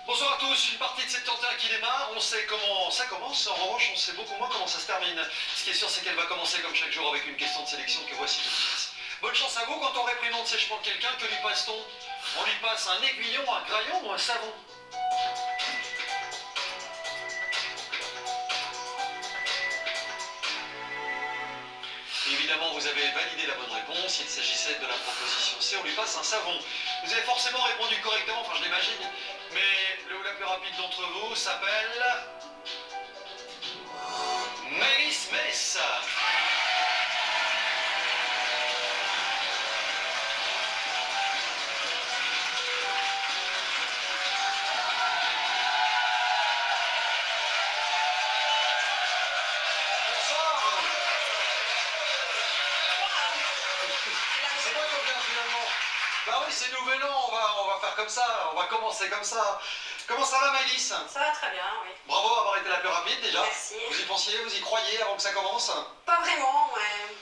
Bonsoir à tous, une partie de 71 qui démarre, on sait comment ça commence, en revanche on sait beaucoup moins comment ça se termine. Ce qui est sûr c'est qu'elle va commencer comme chaque jour avec une question de sélection que voici tout de suite. Bonne chance à vous, quand on réprimande sèchement quelqu'un, que lui passe-t-on? On lui passe un aiguillon, un crayon ou un savon? Évidemment, vous avez validé la bonne réponse, il s'agissait de la proposition C, on lui passe un savon. Vous avez forcément répondu correctement, enfin je l'imagine, mais le ou la plus rapide d'entre vous s'appelle... Maëlys Mess. C'est quoi ton bien finalement? Bah oui, c'est nouvel an, on va faire comme ça, on va commencer comme ça. Comment ça va Maëlys? Ça va très bien, oui. Bravo d'avoir été la plus rapide déjà. Merci. Vous y pensiez, vous y croyez avant que ça commence? Pas vraiment, mais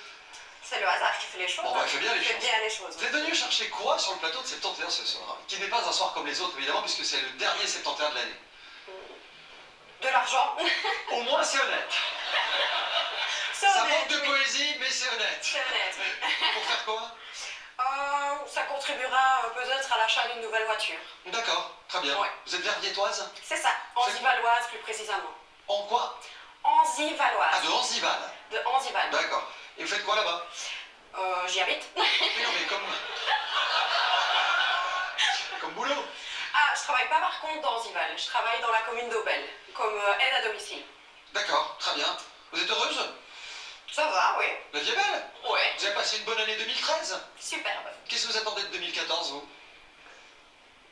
c'est le hasard qui fait les choses. Bon, bah, fait bien les choses. Fait bien les choses. Vous êtes venu chercher quoi sur le plateau de 71 ce soir? Qui n'est pas un soir comme les autres évidemment, puisque c'est le dernier 71 de l'année. De l'argent. Au moins c'est honnête. C'est Ça honnête, manque de oui. poésie, mais c'est honnête. C'est honnête, oui. Pour faire quoi? Ça contribuera peut-être à l'achat d'une nouvelle voiture. D'accord, très bien. Ouais. Vous êtes verviétoise? C'est ça, Anzy-Valoise plus précisément. En quoi? Anzy-Valoise. Ah, de Anzival. De Anzy-Val. D'accord. Et vous faites quoi là-bas? J'y habite. Mais non, mais comme... Comme boulot. Ah, je travaille pas par contre dans Anzy-Val. Je travaille dans la commune d'Aubel, comme aide à domicile. D'accord, très bien. Vous êtes heureuse? Ça va, oui. La vie est belle? Ouais. Vous avez passé une bonne année 2013? Superbe. Qu'est-ce que vous attendez de 2014, vous?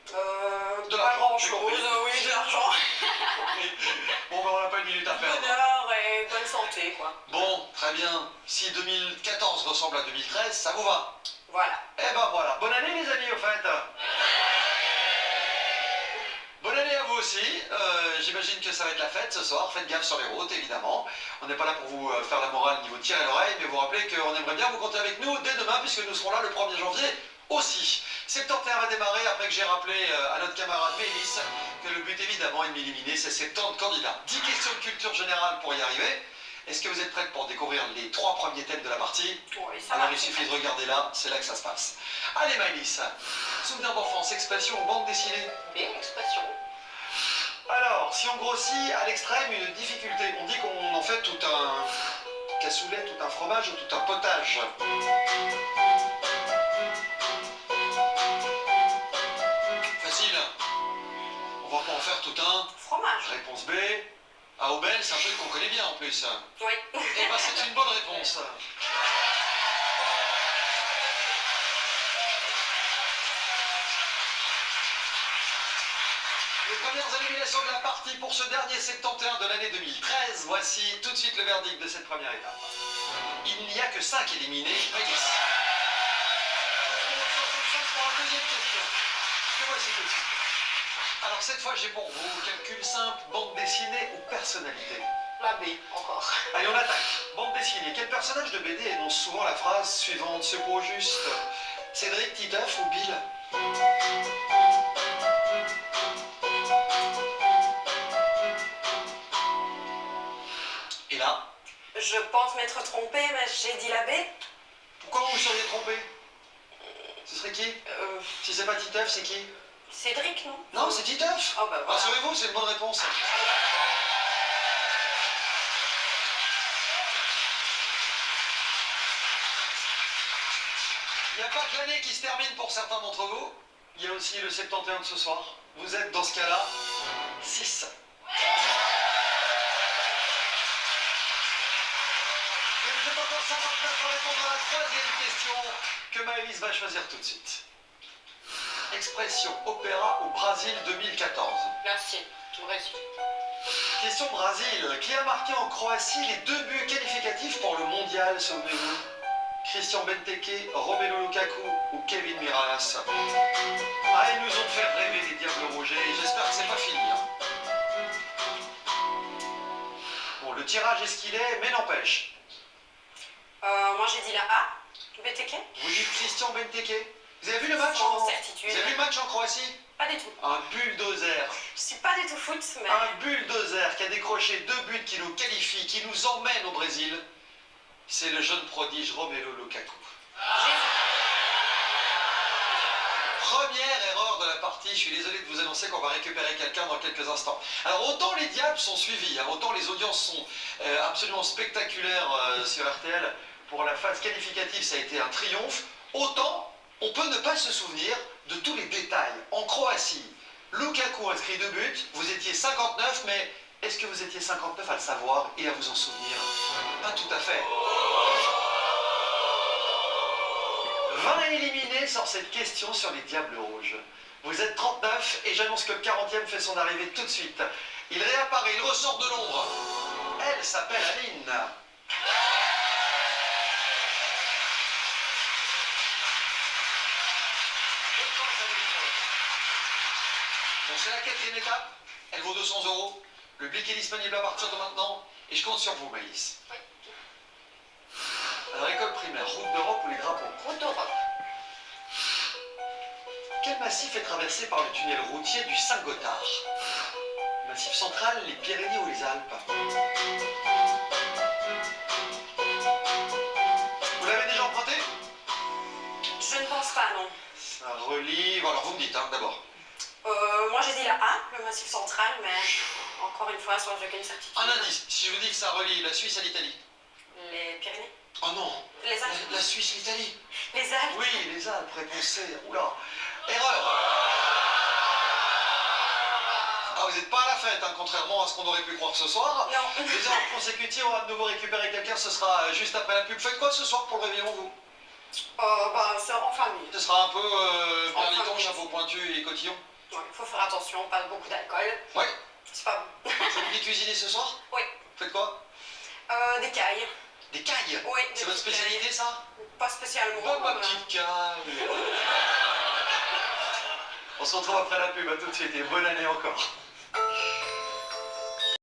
De Pas l'argent, grand j'ai chose, compris. oui, de l'argent. Bon, ben on n'a pas une minute à perdre. Bonheur et bonne santé, quoi. Bon, très bien. Si 2014 ressemble à 2013, ça vous va? Voilà. Eh ben voilà. Bonne année les amis, au fait. Bonne année à vous aussi. J'imagine que ça va être la fête ce soir. Faites gaffe sur les routes, évidemment. On n'est pas là pour vous faire la morale ni vous tirer l'oreille, mais vous rappeler qu'on aimerait bien vous compter avec nous dès demain, puisque nous serons là le 1er janvier aussi. 71 va démarrer après que j'ai rappelé à notre camarade Maëlys que le but évidemment est de m'éliminer ces 70 candidats. 10 questions de culture générale pour y arriver. Est-ce que vous êtes prête pour découvrir les 3 premiers thèmes de la partie? Oui, ça Alors va. il suffit de regarder là, c'est là que ça se passe. Allez Maëlys, souvenir d'enfance, expression ou bande dessinée? Bien, expression. Alors, si on grossit à l'extrême une difficulté, on dit qu'on en fait tout un cassoulet, tout un fromage ou tout un potage. Facile. On va pas en faire tout un. Fromage. Réponse B. À Aubel, c'est un truc qu'on connaît bien en plus. Oui. Eh ben c'est une bonne réponse. Les premières éliminations de la partie pour ce dernier 71 de l'année 2013. Voici tout de suite le verdict de cette première étape. Il n'y a que 5 éliminés. Maëlys. Pour la deuxième question. Que voici tout de suite. Alors cette fois j'ai pour vous calcul simple, bande dessinée ou personnalité. La B, encore. Allez on attaque. Bande dessinée. Quel personnage de BD énonce souvent la phrase suivante? C'est pas juste. Cédric, Titeuf ou Bill? Et là, Je pense m'être trompée, mais j'ai dit la B. pourquoi vous vous seriez trompé? Ce serait qui? Si c'est pas Titeuf, c'est qui? Cédric, non? Non, c'est Titeuf. Oh bah voilà. Rassurez-vous, c'est une bonne réponse. Il n'y a pas que l'année qui se termine pour certains d'entre vous. Il y a aussi le 71 de ce soir. Vous êtes dans ce cas-là 6. Et vous êtes encore 59 pour répondre à la troisième question que Maëlys va choisir tout de suite. Expression opéra au Brésil 2014. Merci. Brésil. Question Brésil. Qui a marqué en Croatie les 2 buts qualificatifs pour le mondial, souvenez-vous? Christian Benteke, Romelu Lukaku ou Kevin Miras? Ah, ils nous ont fait rêver les Diables Rouges. J'espère que c'est pas fini. Bon, le tirage est ce qu'il est, mais n'empêche. Moi j'ai dit la A. BTK. Vous dites Christian Benteke. Vous avez vu le match Sans certitude. Vous avez vu le match en Croatie? Pas du tout. Un bulldozer. suis pas du tout foot, mais... Un bulldozer qui a décroché 2 buts qui nous qualifient, qui nous emmène au Brésil, c'est le jeune prodige Romelu Lukaku. Première erreur de la partie, je suis désolé de vous annoncer qu'on va récupérer quelqu'un dans quelques instants. Alors autant les Diables sont suivis, hein, autant les audiences sont absolument spectaculaires sur RTL pour la phase qualificative, ça a été un triomphe, autant on peut ne pas se souvenir de tous les détails. En Croatie, Lukaku inscrit 2 buts, vous étiez 59, mais est-ce que vous étiez 59 à le savoir et à vous en souvenir? Pas tout à fait. 20 éliminés sur cette question sur les Diables Rouges. Vous êtes 39 et j'annonce que le 40e fait son arrivée tout de suite. Il réapparaît, il ressort de l'ombre. Elle s'appelle Aline. Bon, c'est la 4e étape. Elle vaut 200 €. Le blick est disponible à partir de maintenant. Et je compte sur vous, Maïs. Oui. Alors, école primaire, route d'Europe ou les drapeaux? Route d'Europe. Quel massif est traversé par le tunnel routier du Saint-Gothard? Massif central, les Pyrénées ou les Alpes? Vous l'avez déjà emprunté? Je ne pense pas, non. Ça relie... Bon, alors vous me dites, hein, d'abord. Moi j'ai dit la A, le Massif central, mais encore une fois, sans aucune certitude. Un indice, si je vous dis que ça relie la Suisse à l'Italie. Les Pyrénées? Oh non, Les Alpes? la Suisse, l'Italie. Les Alpes? Oui, les Alpes, réponse C. Oula, erreur. Ah, vous n'êtes pas à la fête, hein, contrairement à ce qu'on aurait pu croire ce soir. Non. 2 heures consécutives, on va de nouveau récupérer quelqu'un, ce sera juste après la pub. Faites quoi ce soir pour le réveillon, vous? C'est en famille. Ce sera un peu berliton, famille. chapeau pointu et cotillon. Ouais, il faut faire attention, pas beaucoup d'alcool. Ouais. C'est pas bon. Vous voulez cuisiner ce soir? Oui. Faites quoi? Des cailles. Des cailles? Oui. C'est votre spécialité, ça? Pas spécialement. Bon, ma petite caille. On se retrouve après la pub, à tout de suite et bonne année encore.